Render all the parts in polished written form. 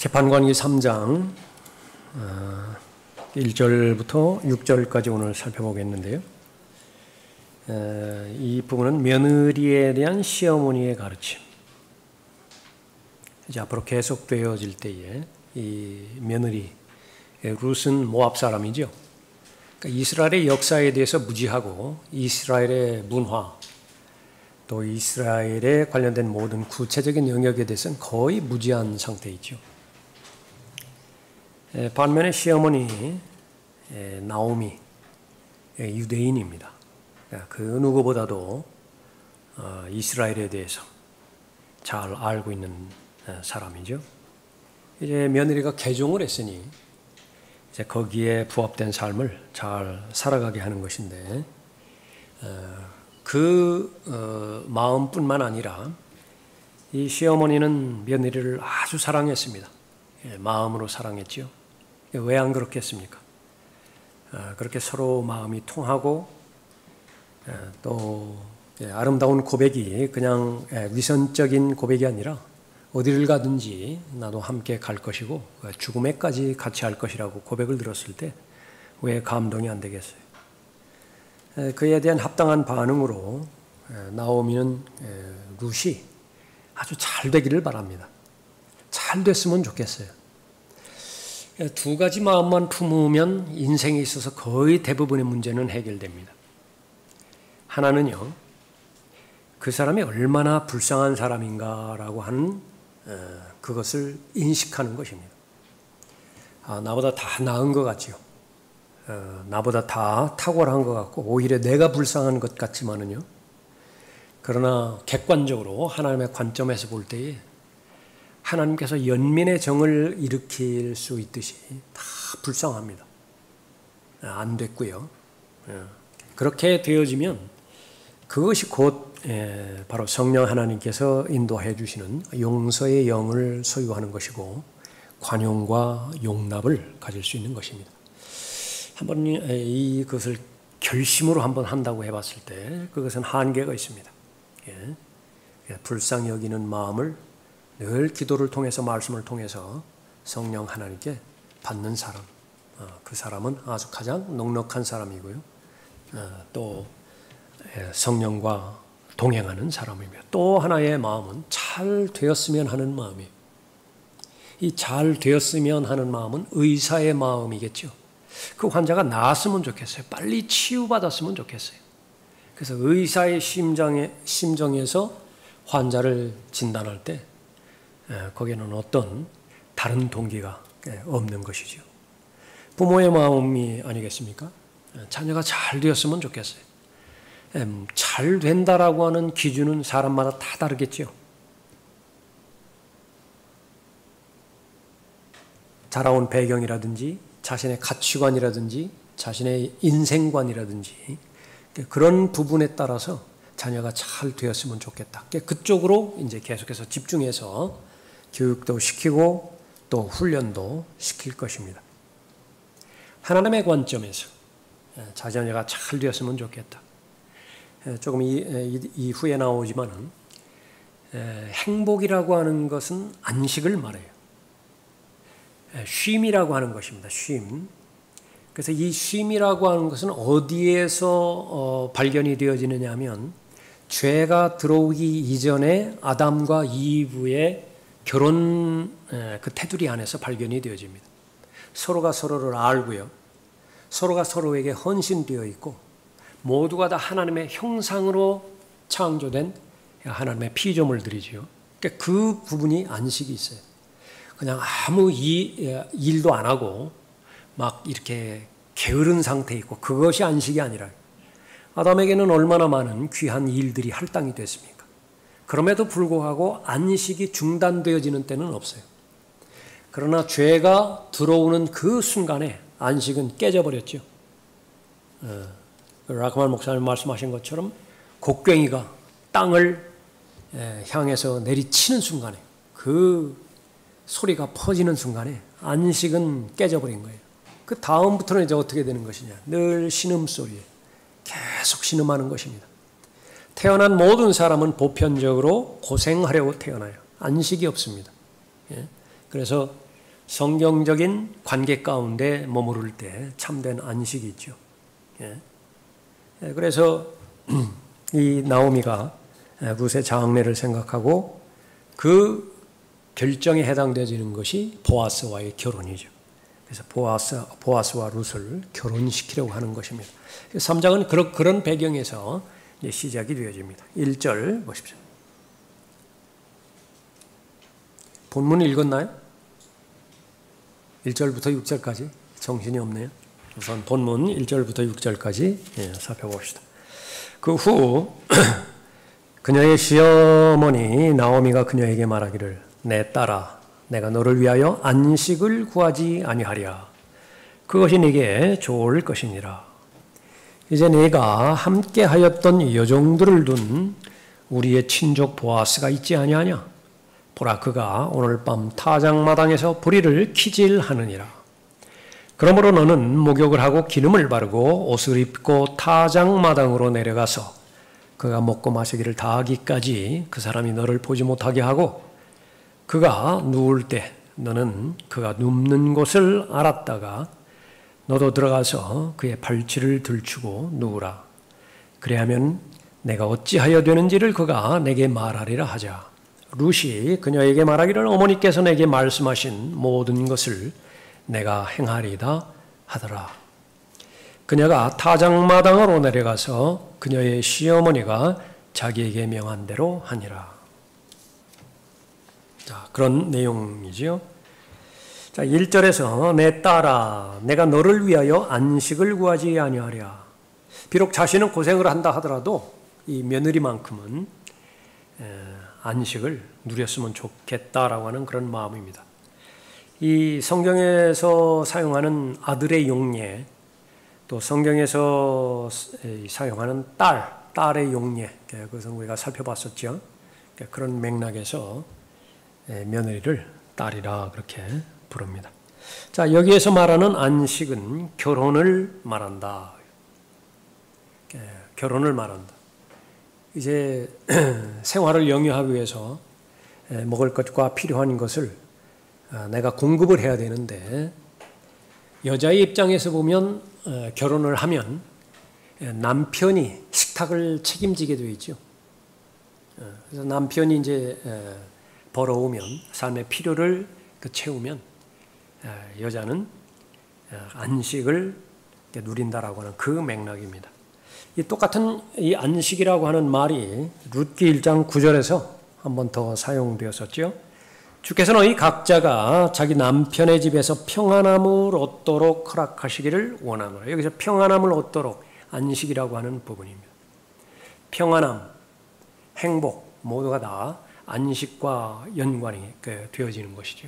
재판관기 3장 1절부터 6절까지 오늘 살펴보겠는데요. 이 부분은 며느리에 대한 시어머니의 가르침. 이제 앞으로 계속되어질 때에 이 며느리 룻은 모압 사람이죠. 그러니까 이스라엘의 역사에 대해서 무지하고 이스라엘의 문화 또 이스라엘에 관련된 모든 구체적인 영역에 대해서는 거의 무지한 상태이죠. 반면에 시어머니 나오미 유대인입니다. 그 누구보다도 이스라엘에 대해서 잘 알고 있는 사람이죠. 이제 며느리가 개종을 했으니 이제 거기에 부합된 삶을 잘 살아가게 하는 것인데 그 마음뿐만 아니라 이 시어머니는 며느리를 아주 사랑했습니다. 마음으로 사랑했죠. 왜 안 그렇겠습니까? 그렇게 서로 마음이 통하고 또 아름다운 고백이 그냥 위선적인 고백이 아니라 어디를 가든지 나도 함께 갈 것이고 죽음에까지 같이 할 것이라고 고백을 들었을 때 왜 감동이 안 되겠어요? 그에 대한 합당한 반응으로 나오미는 룻이 아주 잘 되기를 바랍니다. 잘 됐으면 좋겠어요. 두 가지 마음만 품으면 인생에 있어서 거의 대부분의 문제는 해결됩니다. 하나는요, 그 사람이 얼마나 불쌍한 사람인가라고 하는 그것을 인식하는 것입니다. 나보다 다 나은 것 같지요. 나보다 다 탁월한 것 같고 오히려 내가 불쌍한 것 같지만은요. 그러나 객관적으로 하나님의 관점에서 볼 때에 하나님께서 연민의 정을 일으킬 수 있듯이 다 불쌍합니다. 안 됐고요. 그렇게 되어지면 그것이 곧 바로 성령 하나님께서 인도해 주시는 용서의 영을 소유하는 것이고 관용과 용납을 가질 수 있는 것입니다. 한번 이것을 결심으로 한번 한다고 해봤을 때 그것은 한계가 있습니다. 불쌍히 여기는 마음을 늘 기도를 통해서 말씀을 통해서 성령 하나님께 받는 사람, 그 사람은 아주 가장 넉넉한 사람이고요. 또 성령과 동행하는 사람이며 또 하나의 마음은 잘 되었으면 하는 마음이에요. 이 잘 되었으면 하는 마음은 의사의 마음이겠죠. 그 환자가 나았으면 좋겠어요. 빨리 치유받았으면 좋겠어요. 그래서 의사의 심정에서 환자를 진단할 때 거기에는 어떤 다른 동기가 없는 것이죠. 부모의 마음이 아니겠습니까? 자녀가 잘 되었으면 좋겠어요. 잘 된다라고 하는 기준은 사람마다 다 다르겠죠. 자라온 배경이라든지 자신의 가치관이라든지 자신의 인생관이라든지 그런 부분에 따라서 자녀가 잘 되었으면 좋겠다. 그쪽으로 이제 계속해서 집중해서 교육도 시키고 또 훈련도 시킬 것입니다. 하나님의 관점에서 자녀가 잘 되었으면 좋겠다. 조금 이후에 나오지만은 행복이라고 하는 것은 안식을 말해요. 쉼이라고 하는 것입니다. 쉼. 그래서 이 쉼이라고 하는 것은 어디에서 발견이 되어지느냐 하면 죄가 들어오기 이전에 아담과 이브의 결혼 그 테두리 안에서 발견이 되어집니다. 서로가 서로를 알고요. 서로가 서로에게 헌신되어 있고 모두가 다 하나님의 형상으로 창조된 하나님의 피조물들이지요. 그러니까 그 부분이 안식이 있어요. 그냥 아무 일도 안 하고 막 이렇게 게으른 상태에 있고 그것이 안식이 아니라 아담에게는 얼마나 많은 귀한 일들이 할당이 됐습니까? 그럼에도 불구하고 안식이 중단되어지는 때는 없어요. 그러나 죄가 들어오는 그 순간에 안식은 깨져버렸죠. 라크만 목사님 말씀하신 것처럼 곡괭이가 땅을 향해서 내리치는 순간에 그 소리가 퍼지는 순간에 안식은 깨져버린 거예요. 그 다음부터는 이제 어떻게 되는 것이냐. 늘 신음소리에 계속 신음하는 것입니다. 태어난 모든 사람은 보편적으로 고생하려고 태어나요. 안식이 없습니다. 그래서 성경적인 관계 가운데 머무를 때 참된 안식이 있죠. 그래서 이 나오미가 룻의 장례를 생각하고 그 결정에 해당되어지는 것이 보아스와의 결혼이죠. 그래서 보아스와 룻을 결혼시키려고 하는 것입니다. 3장은 그런 배경에서 시작이 되어집니다. 1절 보십시오. 본문 읽었나요? 1절부터 6절까지 정신이 없네요. 우선 본문 1절부터 6절까지 살펴봅시다. 그 후 그녀의 시어머니 나오미가 그녀에게 말하기를 내 딸아 내가 너를 위하여 안식을 구하지 아니하랴. 그것이 네게 좋을 것이니라. 이제 네가 함께하였던 여종들을 둔 우리의 친족 보아스가 있지 아니하냐. 보라 그가 오늘 밤 타작마당에서 부리를 키질하느니라. 그러므로 너는 목욕을 하고 기름을 바르고 옷을 입고 타작마당으로 내려가서 그가 먹고 마시기를 다 하기까지 그 사람이 너를 보지 못하게 하고 그가 누울 때 너는 그가 눕는 곳을 알았다가 너도 들어가서 그의 발치를 들추고 누우라. 그래야면 내가 어찌하여 되는지를 그가 내게 말하리라 하자. 룻이 그녀에게 말하기를 어머니께서 내게 말씀하신 모든 것을 내가 행하리다 하더라. 그녀가 타작마당으로 내려가서 그녀의 시어머니가 자기에게 명한 대로 하니라. 자, 그런 내용이지요. 자, 1절에서 내 딸아 내가 너를 위하여 안식을 구하지 아니하랴. 비록 자신은 고생을 한다 하더라도 이 며느리만큼은 안식을 누렸으면 좋겠다라고 하는 그런 마음입니다. 이 성경에서 사용하는 아들의 용례, 또 성경에서 사용하는 딸의 용례, 그것은 우리가 살펴봤었죠. 그런 맥락에서 며느리를 딸이라 그렇게 부릅니다. 자, 여기에서 말하는 안식은 결혼을 말한다. 결혼을 말한다. 이제 생활을 영위하기 위해서 먹을 것과 필요한 것을 내가 공급을 해야 되는데 여자의 입장에서 보면 결혼을 하면 남편이 식탁을 책임지게 되어 있죠. 그래서 남편이 이제 벌어오면 삶의 필요를 채우면 여자는 안식을 누린다라고 하는 그 맥락입니다. 이 똑같은 이 안식이라고 하는 말이 룻기 1장 9절에서 한 번 더 사용되었었죠. 주께서는 이 각자가 자기 남편의 집에서 평안함을 얻도록 허락하시기를 원하노라. 여기서 평안함을 얻도록 안식이라고 하는 부분입니다. 평안함, 행복 모두가 다 안식과 연관이 되어지는 것이죠.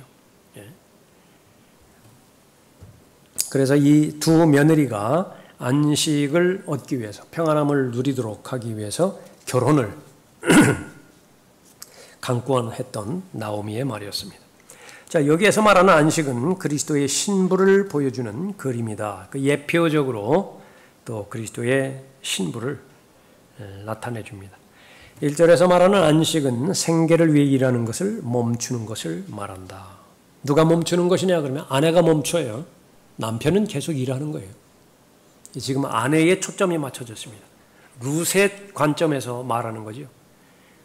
그래서 이 두 며느리가 안식을 얻기 위해서 평안함을 누리도록 하기 위해서 결혼을 강권했던 나오미의 말이었습니다. 자, 여기에서 말하는 안식은 그리스도의 신부를 보여주는 그림이다. 예표적으로 또 그리스도의 신부를 나타내 줍니다. 1절에서 말하는 안식은 생계를 위해 일하는 것을 멈추는 것을 말한다. 누가 멈추는 것이냐 그러면 아내가 멈춰요. 남편은 계속 일하는 거예요. 지금 아내의 초점이 맞춰졌습니다. 룻의 관점에서 말하는 거죠.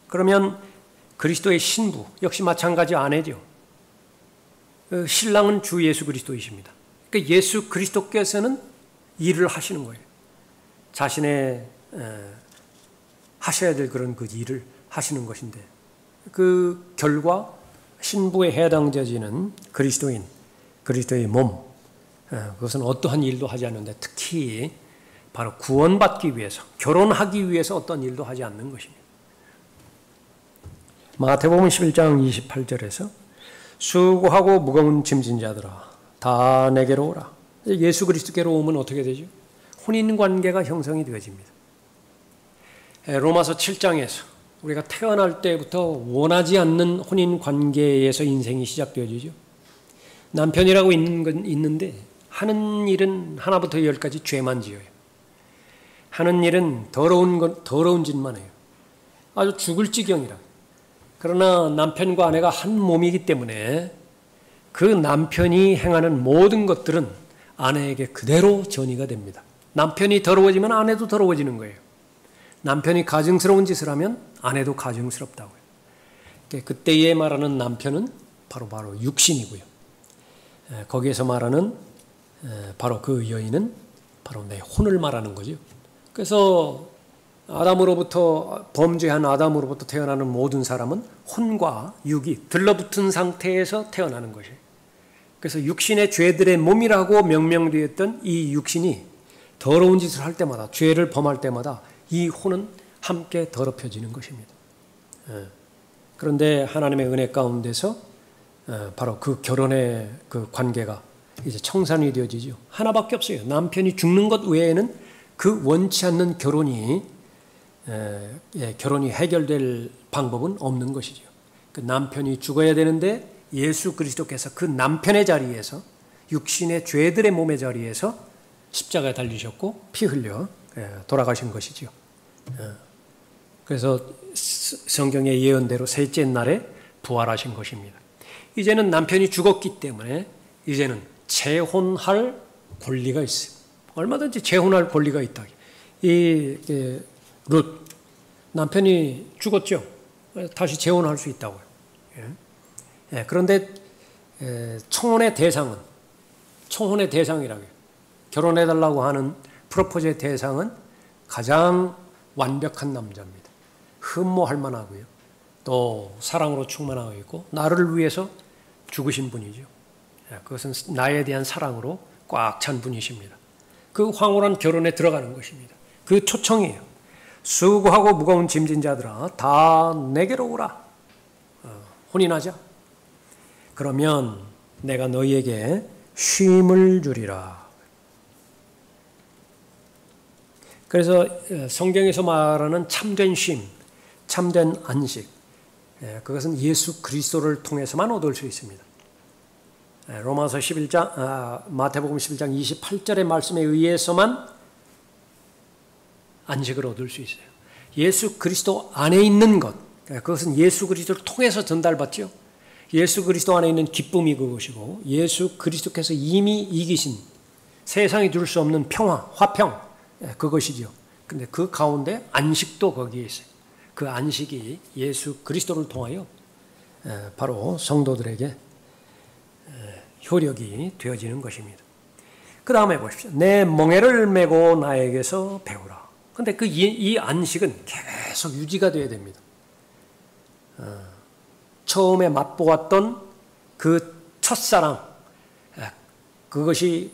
그러면 그리스도의 신부 역시 마찬가지 아내죠. 신랑은 주 예수 그리스도이십니다. 그러니까 예수 그리스도께서는 일을 하시는 거예요. 자신의 하셔야 될 그런 그 일을 하시는 것인데 그 결과 신부에 해당되어지는 그리스도인, 그리스도의 몸, 그것은 어떠한 일도 하지 않는데 특히 바로 구원받기 위해서, 결혼하기 위해서 어떤 일도 하지 않는 것입니다. 마태복음 11장 28절에서 수고하고 무거운 짐진 자들아 다 내게로 오라. 예수 그리스도께로 오면 어떻게 되죠? 혼인관계가 형성이 되어집니다. 로마서 7장에서 우리가 태어날 때부터 원하지 않는 혼인관계에서 인생이 시작되어지죠. 남편이라고 있는데 하는 일은 하나부터 열까지 죄만 지어요. 하는 일은 더러운 짓만 해요. 아주 죽을 지경이라. 그러나 남편과 아내가 한 몸이기 때문에 그 남편이 행하는 모든 것들은 아내에게 그대로 전이가 됩니다. 남편이 더러워지면 아내도 더러워지는 거예요. 남편이 가증스러운 짓을 하면 아내도 가증스럽다고요. 그때에 말하는 남편은 바로 육신이고요. 거기에서 말하는 바로 그 여인은 바로 내 혼을 말하는 거죠. 그래서 범죄한 아담으로부터 태어나는 모든 사람은 혼과 육이 들러붙은 상태에서 태어나는 것이에요. 그래서 육신의 죄들의 몸이라고 명명되었던 이 육신이 더러운 짓을 할 때마다, 죄를 범할 때마다 이 혼은 함께 더럽혀지는 것입니다. 그런데 하나님의 은혜 가운데서 바로 그 결혼의 그 관계가 이제 청산이 되어지죠. 하나밖에 없어요. 남편이 죽는 것 외에는 그 원치 않는 결혼이 해결될 방법은 없는 것이죠. 그 남편이 죽어야 되는데 예수 그리스도께서 그 남편의 자리에서, 육신의 죄들의 몸의 자리에서 십자가에 달리셨고 피 흘려 돌아가신 것이죠. 그래서 성경의 예언대로 셋째 날에 부활하신 것입니다. 이제는 남편이 죽었기 때문에 이제는 재혼할 권리가 있어요. 얼마든지 재혼할 권리가 있다. 룻, 남편이 죽었죠. 다시 재혼할 수 있다고요. 그런데 청혼의 대상이라고요. 결혼해달라고 하는 프로포즈의 대상은 가장 완벽한 남자입니다. 흠모할 만하고요. 또 사랑으로 충만하고 있고 나를 위해서 죽으신 분이죠. 그것은 나에 대한 사랑으로 꽉 찬 분이십니다. 그 황홀한 결혼에 들어가는 것입니다. 그 초청이에요. 수고하고 무거운 짐진 자들아 다 내게로 오라. 혼인하자. 그러면 내가 너희에게 쉼을 주리라. 그래서 성경에서 말하는 참된 쉼, 참된 안식, 그것은 예수 그리스도를 통해서만 얻을 수 있습니다. 로마서 11장, 마태복음 11장 28절의 말씀에 의해서만 안식을 얻을 수 있어요. 예수 그리스도 안에 있는 것, 그것은 예수 그리스도를 통해서 전달받죠. 예수 그리스도 안에 있는 기쁨이 그것이고, 예수 그리스도께서 이미 이기신 세상이 줄 수 없는 평화, 화평, 그것이죠. 근데 그 가운데 안식도 거기에 있어요. 그 안식이 예수 그리스도를 통하여 바로 성도들에게 효력이 되어지는 것입니다. 그 다음에 보십시오. 내 멍에를 메고 나에게서 배우라. 근데 이 안식은 계속 유지가 되어야 됩니다. 처음에 맛보았던 그 첫사랑, 그것이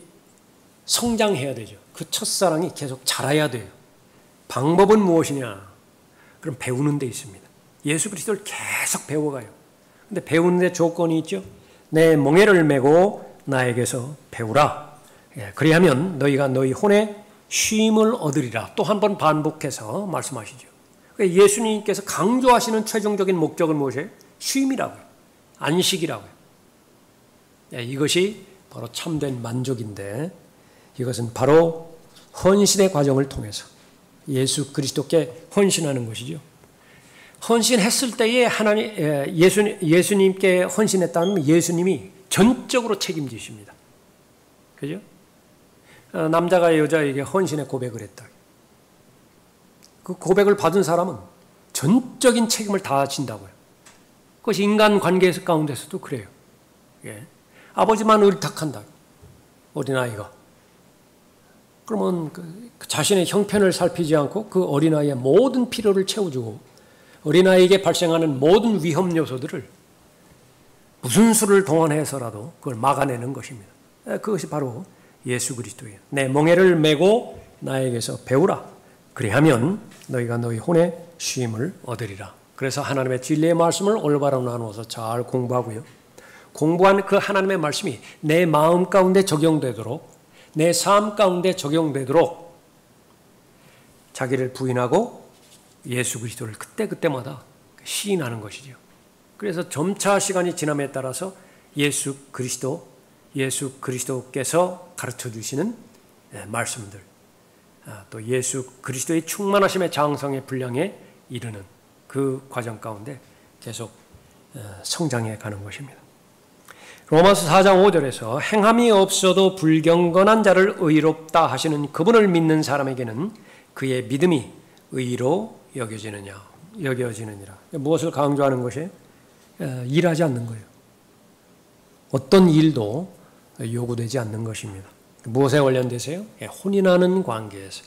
성장해야 되죠. 그 첫사랑이 계속 자라야 돼요. 방법은 무엇이냐? 그럼 배우는 데 있습니다. 예수 그리스도를 계속 배워가요. 근데 배우는 데 조건이 있죠. 내 멍에를 메고 나에게서 배우라. 그리하면 너희가 너희 혼에 쉼을 얻으리라. 또 한 번 반복해서 말씀하시죠. 예수님께서 강조하시는 최종적인 목적은 무엇이에요? 쉼이라고요. 안식이라고요. 이것이 바로 참된 만족인데, 이것은 바로 헌신의 과정을 통해서 예수 그리스도께 헌신하는 것이죠. 헌신했을 때에 예수님께 헌신했다면 예수님이 전적으로 책임지십니다. 그죠? 남자가 여자에게 헌신의 고백을 했다. 그 고백을 받은 사람은 전적인 책임을 다 진다고요. 그것이 인간 관계 가운데서도 그래요. 아버지만 의탁한다. 어린아이가. 그러면 그 자신의 형편을 살피지 않고 그 어린아이의 모든 필요를 채워주고 어린아이에게 발생하는 모든 위험 요소들을 무슨 수를 동원해서라도 그걸 막아내는 것입니다. 그것이 바로 예수 그리스도예요. 내 멍에를 메고 나에게서 배우라. 그리하면 너희가 너희 혼에 쉼을 얻으리라. 그래서 하나님의 진리의 말씀을 올바로 나누어서 잘 공부하고요. 공부한 그 하나님의 말씀이 내 마음 가운데 적용되도록, 내 삶 가운데 적용되도록 자기를 부인하고 예수 그리스도를 그때그때마다 시인하는 것이죠. 그래서 점차 시간이 지남에 따라서 예수 그리스도께서 가르쳐 주시는 말씀들, 또 예수 그리스도의 충만하심의 장성의 분량에 이르는 그 과정 가운데 계속 성장해 가는 것입니다. 로마서 4장 5절에서 행함이 없어도 불경건한 자를 의롭다 하시는 그분을 믿는 사람에게는 그의 믿음이 의로 여겨지느니라. 무엇을 강조하는 것이에요? 일하지 않는 거예요. 어떤 일도 요구되지 않는 것입니다. 무엇에 관련돼서요? 혼인하는 관계에서,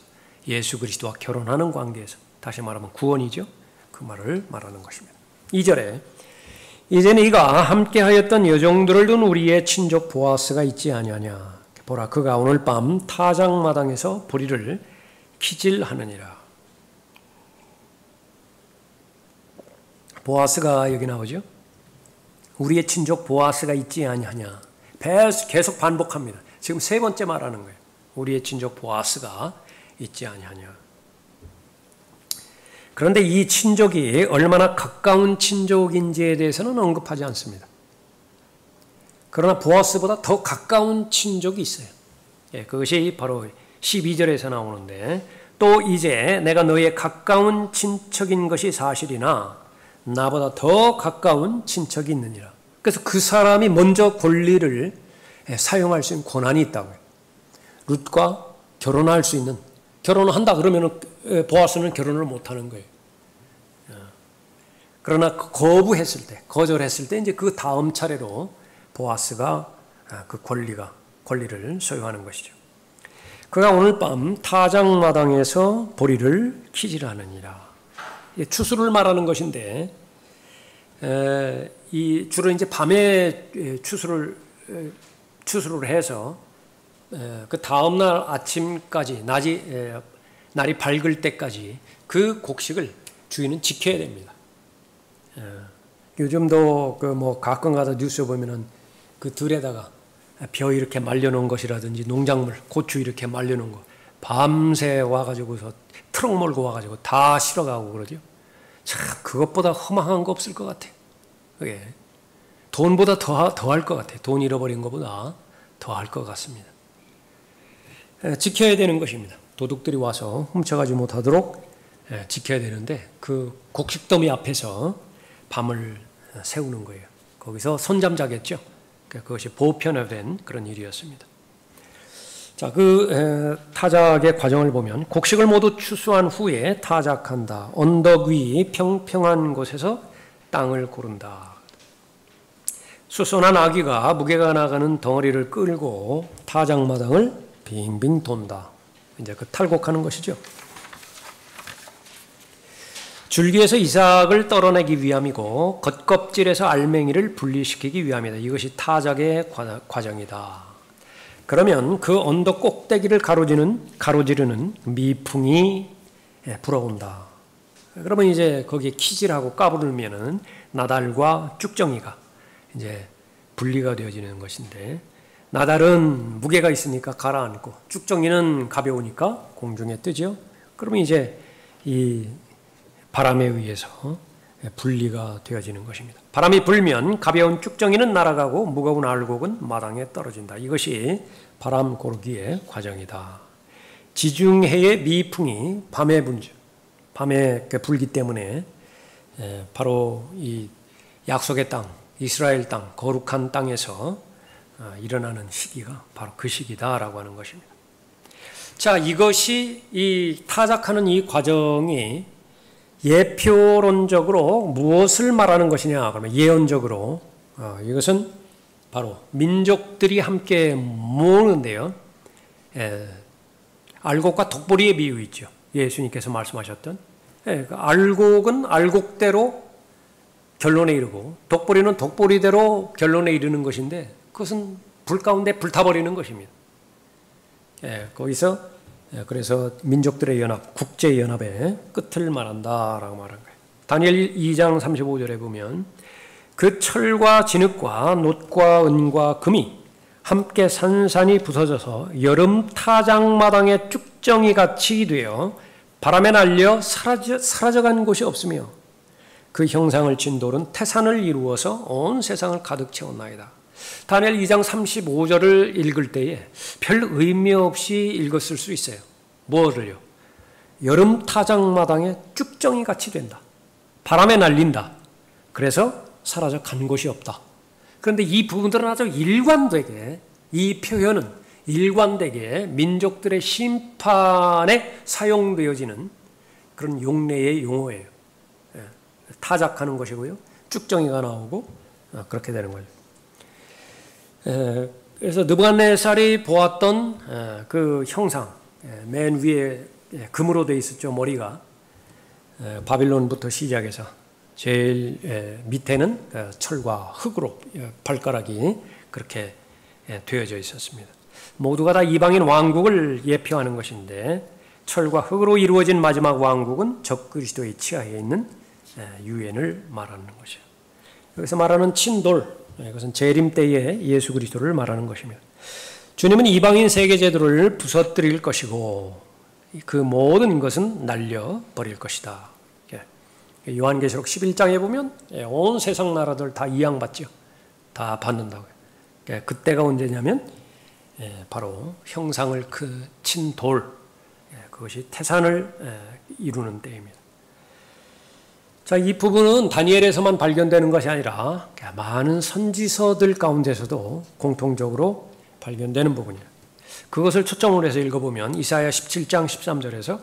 예수 그리스도와 결혼하는 관계에서, 다시 말하면 구원이죠. 그 말을 말하는 것입니다. 2절에 이제 네가 함께하였던 여종들을 둔 우리의 친족 보아스가 있지 아니하냐. 보라, 그가 오늘 밤 타작마당에서 보리를 키질하느니라. 보아스가 여기 나오죠. 우리의 친족 보아스가 있지 아니하냐. 계속 반복합니다. 지금 세 번째 말하는 거예요. 우리의 친족 보아스가 있지 아니하냐. 그런데 이 친족이 얼마나 가까운 친족인지에 대해서는 언급하지 않습니다. 그러나 보아스보다 더 가까운 친족이 있어요. 그것이 바로 12절에서 나오는데, 또 이제 내가 너의 가까운 친척인 것이 사실이나 나보다 더 가까운 친척이 있느니라. 그래서 그 사람이 먼저 권리를 사용할 수 있는 권한이 있다고요. 룻과 결혼할 수 있는, 결혼을 한다 그러면 보아스는 결혼을 못하는 거예요. 그러나 거부했을 때, 거절했을 때 이제 그 다음 차례로 보아스가 그 권리를 소유하는 것이죠. 그가 오늘 밤 타작마당에서 보리를 키질하느니라. 추수를 말하는 것인데, 이 주로 이제 밤에 추수를 해서 그 다음 날 아침까지 날이 밝을 때까지 그 곡식을 주인은 지켜야 됩니다. 요즘도 그 가끔 가다 뉴스 보면은 그 들에다가 벼 이렇게 말려놓은 것이라든지 농작물, 고추 이렇게 말려놓은 거 밤새 와가지고서 트럭 몰고 와가지고 다 실어가고 그러죠. 참 그것보다 허망한 거 없을 것 같아요. 그게 돈보다 더 할 것 같아요. 돈 잃어버린 것보다 더 할 것 같습니다. 지켜야 되는 것입니다. 도둑들이 와서 훔쳐가지 못하도록 지켜야 되는데 그 곡식더미 앞에서 밤을 세우는 거예요. 거기서 선잠 자겠죠. 그것이 보편화된 그런 일이었습니다. 자, 그 타작의 과정을 보면 곡식을 모두 추수한 후에 타작한다. 언덕 위 평평한 곳에서 땅을 고른다. 수선한 아기가 무게가 나가는 덩어리를 끌고 타작마당을 빙빙 돈다. 이제 그 탈곡하는 것이죠. 줄기에서 이삭을 떨어내기 위함이고 겉껍질에서 알맹이를 분리시키기 위함이다. 이것이 타작의 과정이다. 그러면 그 언덕 꼭대기를 가로지르는 미풍이 불어온다. 그러면 이제 거기에 키질하고 까부르면은 나달과 쭉정이가 이제 분리가 되어지는 것인데, 나달은 무게가 있으니까 가라앉고 쭉정이는 가벼우니까 공중에 뜨죠. 그러면 이제 이 바람에 의해서 분리가 되어지는 것입니다. 바람이 불면 가벼운 쭉정이는 날아가고 무거운 알곡은 마당에 떨어진다. 이것이 바람 고르기의 과정이다. 지중해의 미풍이 밤에 분죠. 밤에 불기 때문에 바로 이 약속의 땅, 이스라엘 땅, 거룩한 땅에서 일어나는 시기가 바로 그 시기다라고 하는 것입니다. 자, 이것이 이 타작하는 이 과정이 예표론적으로 무엇을 말하는 것이냐? 그러면 예언적으로 이것은 바로 민족들이 함께 모으는데요. 알곡과 독보리의 비유 있죠. 예수님께서 말씀하셨던. 알곡은 알곡대로 결론에 이르고 독보리는 독보리대로 결론에 이르는 것인데, 그것은 불 가운데 불타버리는 것입니다. 거기서 그래서 민족들의 연합, 국제연합의 끝을 말한다라고 말한 거예요. 다니엘 2장 35절에 보면 그 철과 진흙과 놋과 은과 금이 함께 산산이 부서져서 여름 타작마당의 쭉정이 같이 되어 바람에 날려 사라져간 곳이 없으며 그 형상을 친 돌은 태산을 이루어서 온 세상을 가득 채웠나이다. 다니엘 2장 35절을 읽을 때에 별 의미 없이 읽었을 수 있어요. 뭐를요? 여름 타작마당에 쭉정이 같이 된다. 바람에 날린다. 그래서 사라져 간 곳이 없다. 그런데 이 부분들은 아주 일관되게, 이 표현은 일관되게 민족들의 심판에 사용되어지는 그런 용례의 용어예요. 타작하는 것이고요. 쭉정이가 나오고 그렇게 되는 거죠. 그래서 느부갓네살이 보았던 그 형상, 맨 위에 금으로 되어 있었죠. 머리가 바빌론부터 시작해서 제일 밑에는 철과 흙으로 발가락이 그렇게 되어져 있었습니다. 모두가 다 이방인 왕국을 예표하는 것인데 철과 흙으로 이루어진 마지막 왕국은 적그리스도의 치하에 있는 유엔을 말하는 것이에요. 여기서 말하는 친돌, 이것은 재림 때의 예수 그리스도를 말하는 것입니다. 주님은 이방인 세계 제도를 부서뜨릴 것이고 그 모든 것은 날려버릴 것이다. 요한계시록 11장에 보면 온 세상 나라들 다 이양받죠. 다 받는다고요. 그때가 언제냐면 바로 형상을 친 돌, 그것이 태산을 이루는 때입니다. 자, 이 부분은 다니엘에서만 발견되는 것이 아니라 많은 선지서들 가운데서도 공통적으로 발견되는 부분이에요. 그것을 초점으로 해서 읽어보면 이사야 17장 13절에서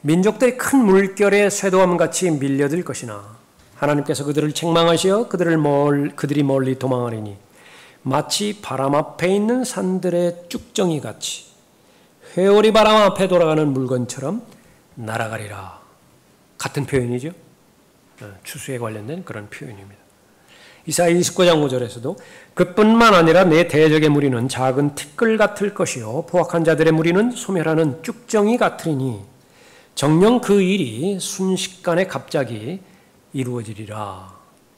민족들이 큰 물결에 쇠도함같이 밀려들 것이나 하나님께서 그들을 책망하시어 그들이 멀리 도망하리니 마치 바람 앞에 있는 산들의 쭉정이 같이 회오리 바람 앞에 돌아가는 물건처럼 날아가리라. 같은 표현이죠. 추수에 관련된 그런 표현입니다. 이사야 29장 5절에서도 그뿐만 아니라 내 대적의 무리는 작은 티끌 같을 것이요 포악한 자들의 무리는 소멸하는 쭉정이 같으리니 정녕 그 일이 순식간에 갑자기 이루어지리라.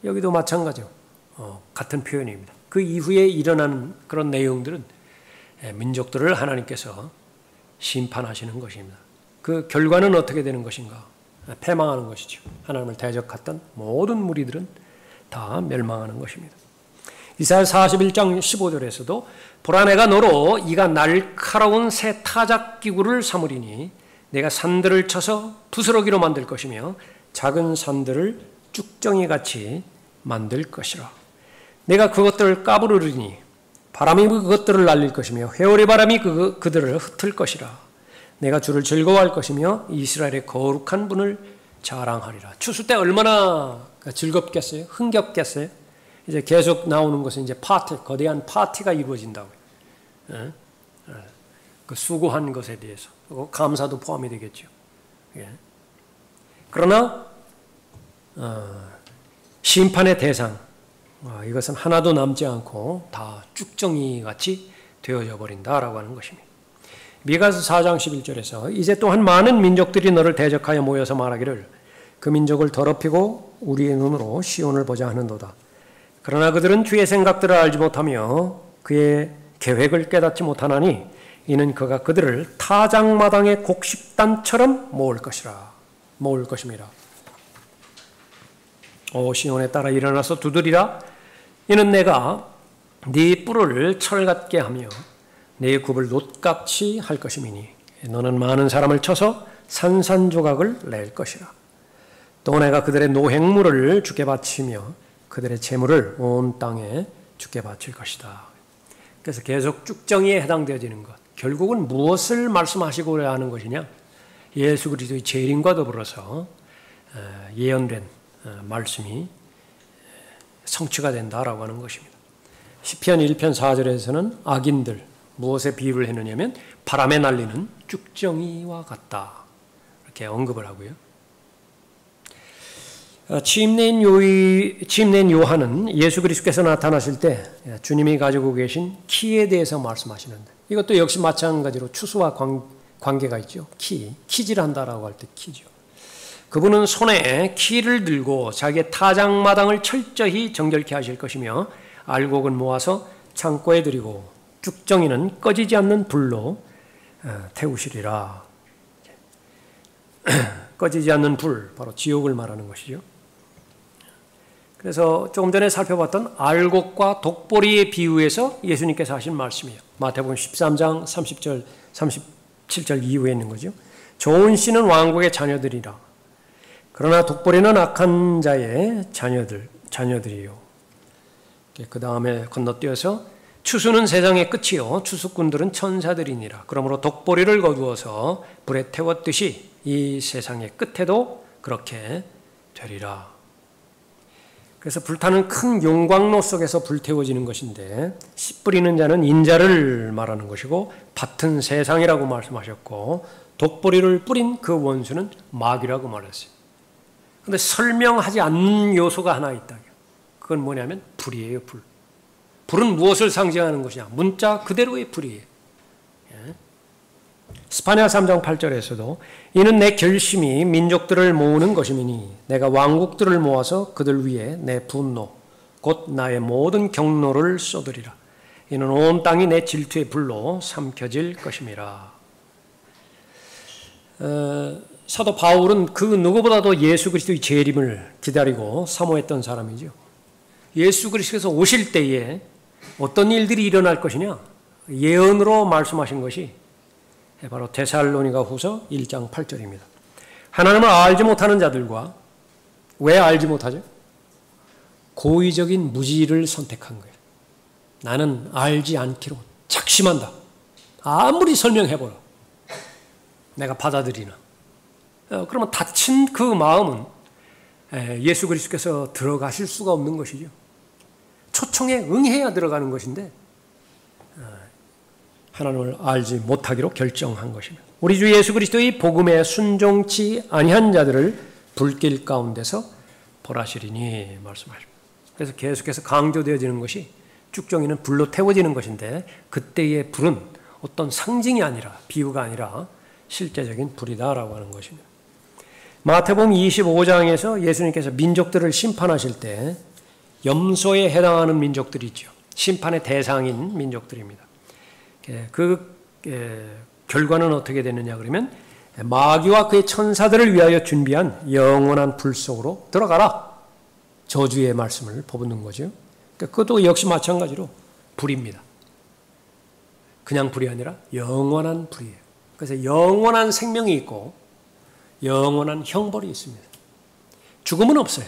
여기도 마찬가지요. 같은 표현입니다. 그 이후에 일어나는 그런 내용들은 민족들을 하나님께서 심판하시는 것입니다. 그 결과는 어떻게 되는 것인가? 패망하는 것이죠. 하나님을 대적했던 모든 무리들은 다 멸망하는 것입니다. 이사야 41장 15절에서도 보라 내가 너로 이가 날카로운 새 타작기구를 삼으리니 내가 산들을 쳐서 부스러기로 만들 것이며 작은 산들을 쭉정이같이 만들 것이라. 내가 그것들을 까부르리니 바람이 그것들을 날릴 것이며 회오리 바람이 그들을 흩을 것이라. 내가 주를 즐거워할 것이며 이스라엘의 거룩한 분을 자랑하리라. 추수 때 얼마나 즐겁겠어요? 흥겹겠어요? 이제 계속 나오는 것은 이제 파티, 거대한 파티가 이루어진다고요. 그 수고한 것에 대해서 감사도 포함이 되겠죠. 그러나 심판의 대상, 이것은 하나도 남지 않고 다 쭉정이같이 되어져 버린다라고 하는 것입니다. 미가서 4장 11절에서 이제 또한 많은 민족들이 너를 대적하여 모여서 말하기를 그 민족을 더럽히고 우리의 눈으로 시온을 보자 하는도다. 그러나 그들은 주의 생각들을 알지 못하며 그의 계획을 깨닫지 못하나니 이는 그가 그들을 타작마당의 곡식단처럼 모을 것임이라. 오 시온에 따라 일어나서 두드리라. 이는 내가 네 뿔을 철같게 하며 네 굽을 놋같이 할 것임이니 너는 많은 사람을 쳐서 산산조각을 낼 것이라. 또 내가 그들의 노획물을 주께 바치며 그들의 재물을 온 땅에 주께 바칠 것이다. 그래서 계속 쭉정이에 해당되어지는 것, 결국은 무엇을 말씀하시고자 하는 것이냐? 예수 그리스도의 재림과 더불어서 예언된 말씀이 성취가 된다라고 하는 것입니다. 시편 1편 4절에서는 악인들 무엇에 비유를 했느냐면 바람에 날리는 쭉정이와 같다 이렇게 언급을 하고요. 취임낸 요한은 예수 그리스도께서 나타나실 때 주님이 가지고 계신 키에 대해서 말씀하시는데 이것도 역시 마찬가지로 추수와 관계가 있죠. 키질 한다라고 할 때 키죠. 그분은 손에 키를 들고 자기의 타작마당을 철저히 정결케 하실 것이며 알곡은 모아서 창고에 들이고 쭉정이는 꺼지지 않는 불로 태우시리라. 꺼지지 않는 불, 바로 지옥을 말하는 것이죠. 그래서 조금 전에 살펴봤던 알곡과 독보리의 비유에서 예수님께서 하신 말씀이에요. 마태복음 13장 30절, 37절 이후에 있는 거죠. 좋은 씨는 왕국의 자녀들이라. 그러나 독보리는 악한 자의 자녀들이요. 그 다음에 건너뛰어서 추수는 세상의 끝이요 추수꾼들은 천사들이니라. 그러므로 독보리를 거두어서 불에 태웠듯이 이 세상의 끝에도 그렇게 되리라. 그래서 불타는 큰 용광로 속에서 불태워지는 것인데 씨 뿌리는 자는 인자를 말하는 것이고 밭은 세상이라고 말씀하셨고 독보리를 뿌린 그 원수는 마귀라고 말했어요. 그런데 설명하지 않는 요소가 하나 있다. 그건 뭐냐면 불이에요. 불. 불은 무엇을 상징하는 것이냐? 문자 그대로의 불이에요. 스파냐 3장 8절에서도 이는 내 결심이 민족들을 모으는 것이니 내가 왕국들을 모아서 그들 위에 내 분노 곧 나의 모든 경노를 쏟으리라. 이는 온 땅이 내 질투의 불로 삼켜질 것임이라. 사도 바울은 그 누구보다도 예수 그리스도의 재림을 기다리고 사모했던 사람이죠. 예수 그리스도께서 오실 때에 어떤 일들이 일어날 것이냐? 예언으로 말씀하신 것이 바로 데살로니가 후서 1장 8절입니다. 하나님을 알지 못하는 자들과 왜 알지 못하죠? 고의적인 무지를 선택한 거예요. 나는 알지 않기로 작심한다. 아무리 설명해보라. 내가 받아들이나. 그러면 닫힌 그 마음은 예수 그리스도께서 들어가실 수가 없는 것이죠. 초청에 응해야 들어가는 것인데 하나님을 알지 못하기로 결정한 것입니다. 우리 주 예수 그리스도의 복음에 순종치 아니한 자들을 불길 가운데서 벌하시리니 말씀하십니다. 그래서 계속해서 강조되어지는 것이 쭉정이는 불로 태워지는 것인데 그때의 불은 어떤 상징이 아니라 비유가 아니라 실제적인 불이다라고 하는 것입니다. 마태복음 25장에서 예수님께서 민족들을 심판하실 때 염소에 해당하는 민족들이 있죠. 심판의 대상인 민족들입니다. 그 결과는 어떻게 되느냐 그러면 마귀와 그의 천사들을 위하여 준비한 영원한 불 속으로 들어가라. 저주의 말씀을 퍼붓는 거죠. 그것도 역시 마찬가지로 불입니다. 그냥 불이 아니라 영원한 불이에요. 그래서 영원한 생명이 있고 영원한 형벌이 있습니다. 죽음은 없어요.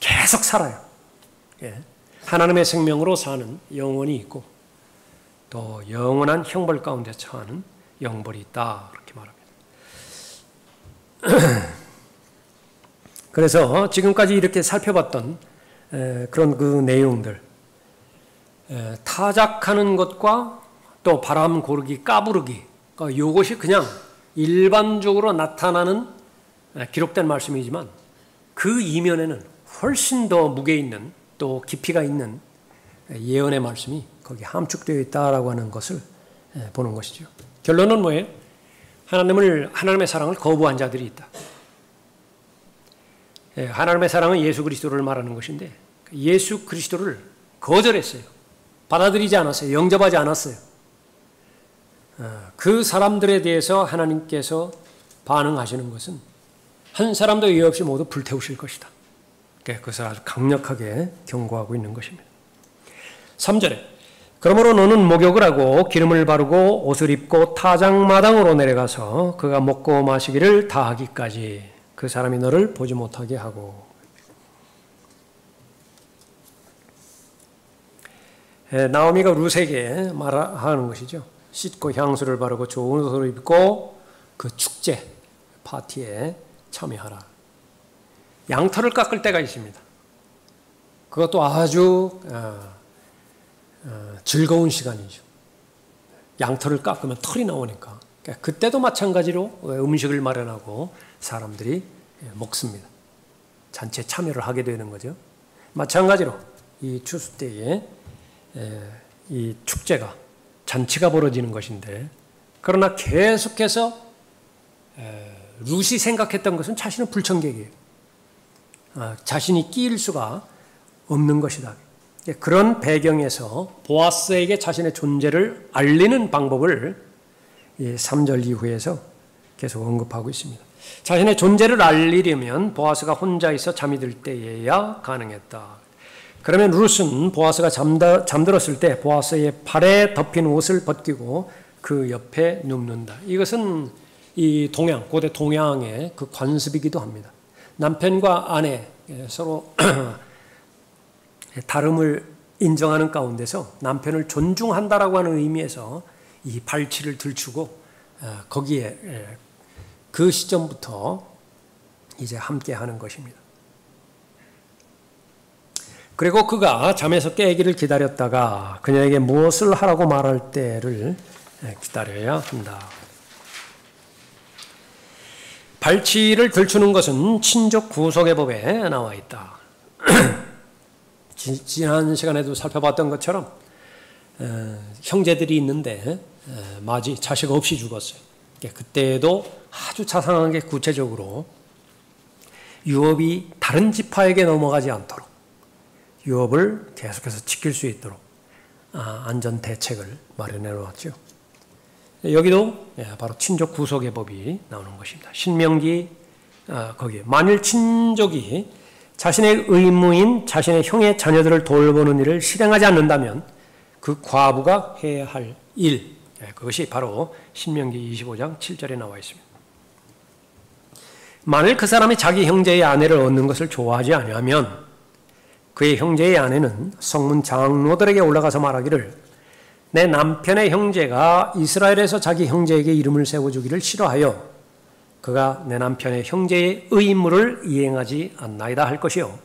계속 살아요. 하나님의 생명으로 사는 영혼이 있고 또 영원한 형벌 가운데 처하는 영벌이 있다. 그렇게 말합니다. 그래서 지금까지 이렇게 살펴봤던 그런 그 내용들, 타작하는 것과 또 바람 고르기, 까부르기, 이것이 그냥 일반적으로 나타나는 기록된 말씀이지만 그 이면에는 훨씬 더 무게 있는 또 깊이가 있는 예언의 말씀이 거기 함축되어 있다라고 하는 것을 보는 것이죠. 결론은 뭐예요? 하나님의 사랑을 거부한 자들이 있다. 하나님의 사랑은 예수 그리스도를 말하는 것인데 예수 그리스도를 거절했어요. 받아들이지 않았어요. 영접하지 않았어요. 그 사람들에 대해서 하나님께서 반응하시는 것은 한 사람도 예외 없이 모두 불태우실 것이다. 그것을 아주 강력하게 경고하고 있는 것입니다. 3절에 그러므로 너는 목욕을 하고 기름을 바르고 옷을 입고 타작마당으로 내려가서 그가 먹고 마시기를 다하기까지 그 사람이 너를 보지 못하게 하고. 나오미가 룻에게 말하는 것이죠. 씻고 향수를 바르고 좋은 옷을 입고 그 축제 파티에 참여하라. 양털을 깎을 때가 있습니다. 그것도 아주 즐거운 시간이죠. 양털을 깎으면 털이 나오니까. 그때도 마찬가지로 음식을 마련하고 사람들이 먹습니다. 잔치에 참여를 하게 되는 거죠. 마찬가지로 이 추수 때에 이 축제가 잔치가 벌어지는 것인데 그러나 계속해서 룻이 생각했던 것은 자신은 불청객이에요. 자신이 끼일 수가 없는 것이다. 그런 배경에서 보아스에게 자신의 존재를 알리는 방법을 3절 이후에서 계속 언급하고 있습니다. 자신의 존재를 알리려면 보아스가 혼자 있어 잠이 들 때에야 가능했다. 그러면 룻은 보아스가 잠들었을 때 보아스의 팔에 덮인 옷을 벗기고 그 옆에 눕는다. 이것은 이 동양, 고대 동양의 그 관습이기도 합니다. 남편과 아내 서로 다름을 인정하는 가운데서 남편을 존중한다라고 하는 의미에서 이 발치를 들추고 거기에 그 시점부터 이제 함께 하는 것입니다. 그리고 그가 잠에서 깨기를 기다렸다가 그녀에게 무엇을 하라고 말할 때를 기다려야 한다. 발치를 들추는 것은 친족 구속의 법에 나와 있다. 지난 시간에도 살펴봤던 것처럼 형제들이 있는데 마지 자식 없이 죽었어요. 그때에도 아주 자상하게 구체적으로 유업이 다른 지파에게 넘어가지 않도록 유업을 계속해서 지킬 수 있도록 안전 대책을 마련해 놓았죠. 여기도 바로 친족 구속의 법이 나오는 것입니다. 신명기 거기에 만일 친족이 자신의 의무인 자신의 형의 자녀들을 돌보는 일을 실행하지 않는다면 그 과부가 해야 할 일, 그것이 바로 신명기 25장 7절에 나와 있습니다. 만일 그 사람이 자기 형제의 아내를 얻는 것을 좋아하지 아니하면 그의 형제의 아내는 성문 장로들에게 올라가서 말하기를 내 남편의 형제가 이스라엘에서 자기 형제에게 이름을 세워주기를 싫어하여 그가 내 남편의 형제의 의무를 이행하지 않나이다 할 것이요.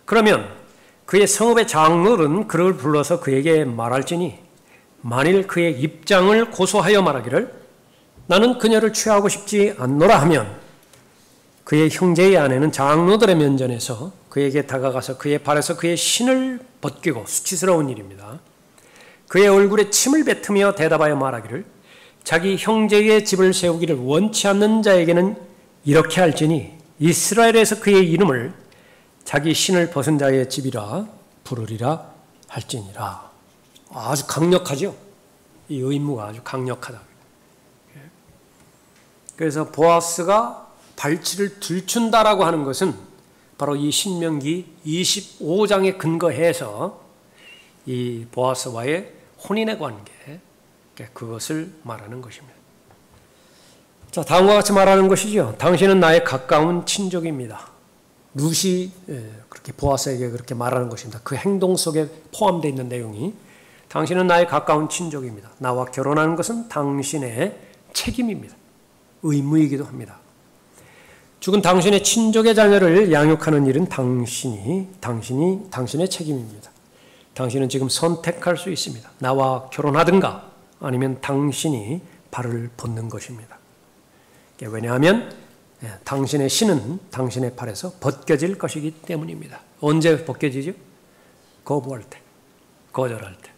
그러면 그의 성읍의 장로는 그를 불러서 그에게 말할지니 만일 그의 입장을 고소하여 말하기를 나는 그녀를 취하고 싶지 않노라 하면 그의 형제의 아내는 장로들의 면전에서 그에게 다가가서 그의 발에서 그의 신을 벗기고 수치스러운 일입니다. 그의 얼굴에 침을 뱉으며 대답하여 말하기를 자기 형제의 집을 세우기를 원치 않는 자에게는 이렇게 할지니 이스라엘에서 그의 이름을 자기 신을 벗은 자의 집이라 부르리라 할지니라. 아주 강력하죠. 이 의무가 아주 강력하다. 그래서 보아스가 발치를 들춘다라고 하는 것은 바로 이 신명기 25장에 근거해서 이 보아스와의 혼인의 관계, 그것을 말하는 것입니다. 자, 다음과 같이 말하는 것이죠. 당신은 나의 가까운 친족입니다. 룻이 그렇게 보아스에게 그렇게 말하는 것입니다. 그 행동 속에 포함되어 있는 내용이 당신은 나의 가까운 친족입니다. 나와 결혼하는 것은 당신의 책임입니다. 의무이기도 합니다. 죽은 당신의 친족의 자녀를 양육하는 일은 당신의 책임입니다. 당신은 지금 선택할 수 있습니다. 나와 결혼하든가 아니면 당신이 발을 벗는 것입니다. 왜냐하면 당신의 신은 당신의 팔에서 벗겨질 것이기 때문입니다. 언제 벗겨지죠? 거부할 때, 거절할 때.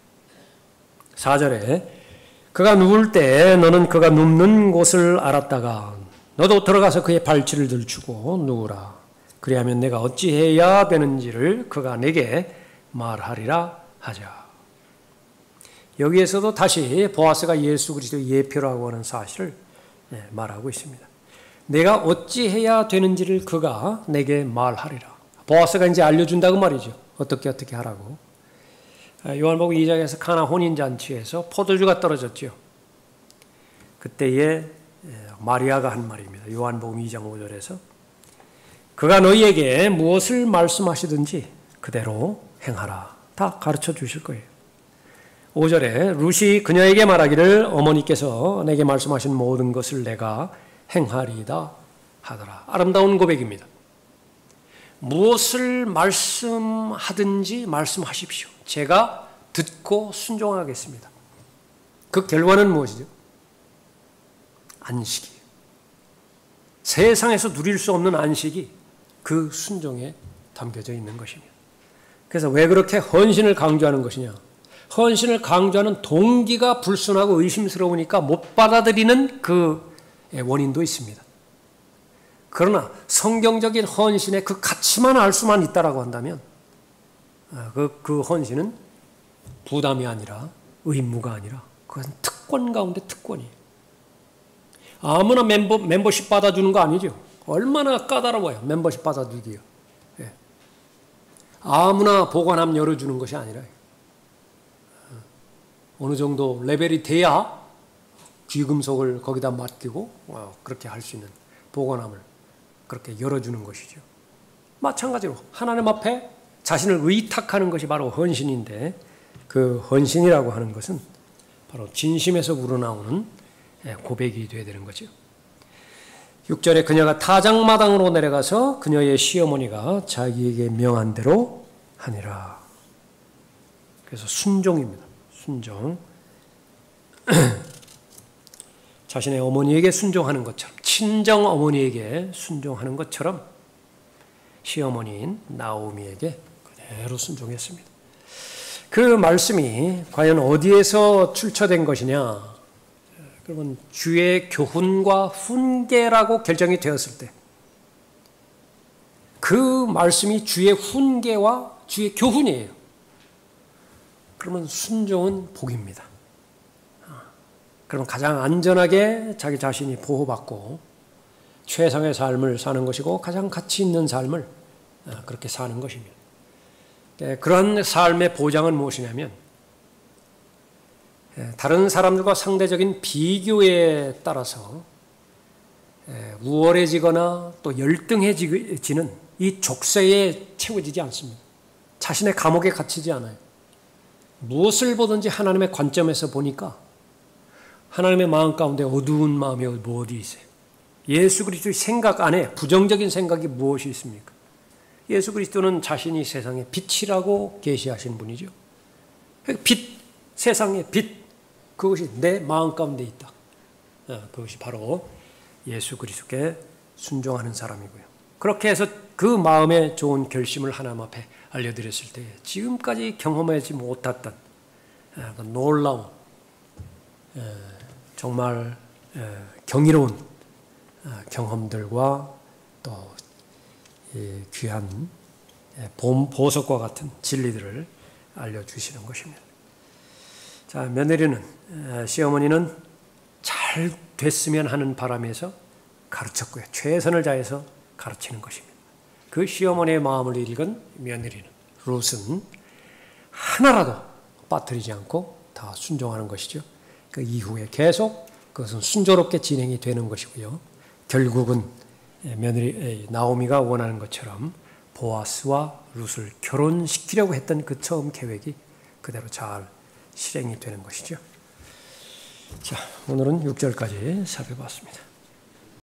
4절에 그가 누울 때 너는 그가 눕는 곳을 알았다가 너도 들어가서 그의 발치를 들추고 누우라. 그리하면 내가 어찌해야 되는지를 그가 내게 말하리라 하자. 여기에서도 다시 보아스가 예수 그리스도의 예표라고 하는 사실을 말하고 있습니다. 내가 어찌해야 되는지를 그가 내게 말하리라. 보아스가 이제 알려준다고 말이죠. 어떻게 하라고. 요한복음 2장에서 카나 혼인잔치에서 포도주가 떨어졌죠. 그때에 마리아가 한 말입니다. 요한복음 2장 5절에서 그가 너희에게 무엇을 말씀하시든지 그대로 행하라. 다 가르쳐 주실 거예요. 5절에 룻이 그녀에게 말하기를 어머니께서 내게 말씀하신 모든 것을 내가 행하리이다 하더라. 아름다운 고백입니다. 무엇을 말씀하든지 말씀하십시오. 제가 듣고 순종하겠습니다. 그 결과는 무엇이죠? 안식이에요. 세상에서 누릴 수 없는 안식이 그 순종에 담겨져 있는 것입니다. 그래서 왜 그렇게 헌신을 강조하는 것이냐? 헌신을 강조하는 동기가 불순하고 의심스러우니까 못 받아들이는 그 원인도 있습니다. 그러나 성경적인 헌신의 그 가치만 알 수만 있다라고 한다면 그 헌신은 부담이 아니라 의무가 아니라 그것은 특권 가운데 특권이에요. 아무나 멤버십 받아주는 거 아니죠. 얼마나 까다로워요. 멤버십 받아주기요. 예. 아무나 보관함 열어주는 것이 아니라 어느 정도 레벨이 돼야 귀금속을 거기다 맡기고 그렇게 할 수 있는 보관함을 그렇게 열어주는 것이죠. 마찬가지로 하나님 앞에 자신을 의탁하는 것이 바로 헌신인데 그 헌신이라고 하는 것은 바로 진심에서 우러나오는 고백이 되어야 되는 거죠. 6절에 그녀가 타작마당으로 내려가서 그녀의 시어머니가 자기에게 명한 대로 하니라. 그래서 순종입니다. 순종. 자신의 어머니에게 순종하는 것처럼, 친정 어머니에게 순종하는 것처럼 시어머니인 나오미에게 그대로 순종했습니다. 그 말씀이 과연 어디에서 출처된 것이냐? 그러면 주의 교훈과 훈계라고 결정이 되었을 때 그 말씀이 주의 훈계와 주의 교훈이에요. 그러면 순종은 복입니다. 그러면 가장 안전하게 자기 자신이 보호받고 최상의 삶을 사는 것이고 가장 가치 있는 삶을 그렇게 사는 것입니다. 그런 삶의 보장은 무엇이냐면 다른 사람들과 상대적인 비교에 따라서 우월해지거나 또 열등해지는 이 족쇄에 채워지지 않습니다. 자신의 감옥에 갇히지 않아요. 무엇을 보든지 하나님의 관점에서 보니까 하나님의 마음 가운데 어두운 마음이 어디 있어요? 예수 그리스도의 생각 안에 부정적인 생각이 무엇이 있습니까? 예수 그리스도는 자신이 세상의 빛이라고 계시하신 분이죠. 빛, 세상의 빛, 그것이 내 마음 가운데 있다. 그것이 바로 예수 그리스도께 순종하는 사람이고요. 그렇게 해서 그 마음에 좋은 결심을 하나님 앞에 알려드렸을 때 지금까지 경험하지 못했던 놀라운 정말 경이로운 경험들과 또 귀한 보석과 같은 진리들을 알려주시는 것입니다. 자, 며느리는, 시어머니는 잘 됐으면 하는 바람에서 가르쳤고요. 최선을 다해서 가르치는 것입니다. 그 시어머니의 마음을 읽은 며느리는, 룻은 하나라도 빠뜨리지 않고 다 순종하는 것이죠. 그 이후에 계속 그것은 순조롭게 진행이 되는 것이고요. 결국은 나오미가 원하는 것처럼 보아스와 룻을 결혼시키려고 했던 그 처음 계획이 그대로 잘 실행이 되는 것이죠. 자, 오늘은 6절까지 살펴봤습니다.